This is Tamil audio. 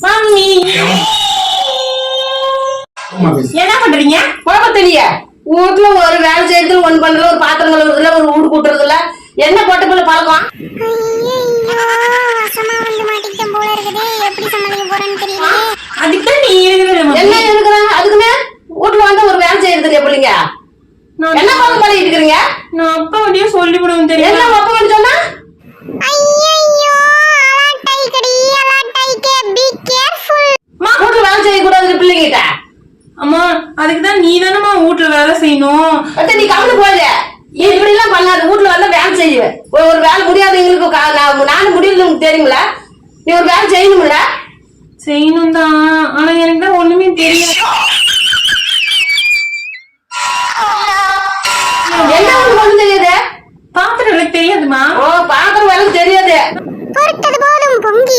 மம்மி என்ன பண்றீங்க? தெரிய வீட்டுல ஒரு வேலை செய்யறது ஒண்ணு பண்றது, ஒரு பாத்திரம் கழுவுறதுல, ஒரு வீடு கூட்டுறதுல என்ன போட்ட போல பழக்கம். அதுக்கு நீ என்ன இருக்கிற அதுக்குன்னு வீட்டுல வந்து ஒரு வேலை செய்யறது எப்படிங்க? என்ன பழக்கம் பண்ணிட்டு இருக்கிறீங்க? நான் அப்பா வண்டியும் சொல்லி விடுவேன் தெரியும். என்ன அப்ப வந்து சொன்னா வீட்டுல வேலை செய்யக்கூடாது பிள்ளைங்கிட்ட. அம்மா அதுக்குதான் நீ தானம்மா வீட்டுல வேலை செய்யணும். நீ கவலை போயிடு. இப்படி எல்லாம் பண்ணாது. வீட்டுல வந்து வேலை செய்வேன். ஒரு வேலை முடியாது எங்களுக்கு. நானும் முடியல தெரியுமில. நீ ஒரு வேலை செய்யணும்ல. செய்யணும் தான், ஆனா எனக்கு தான் ஒண்ணுமே தெரியாது. என்ன ஒண்ணு தெரியாது? பாத்திரம் எனக்கு தெரியாதுமா. பாத்திரம் வேலை தெரியாது. பொறுத்தது போதும் பொங்கி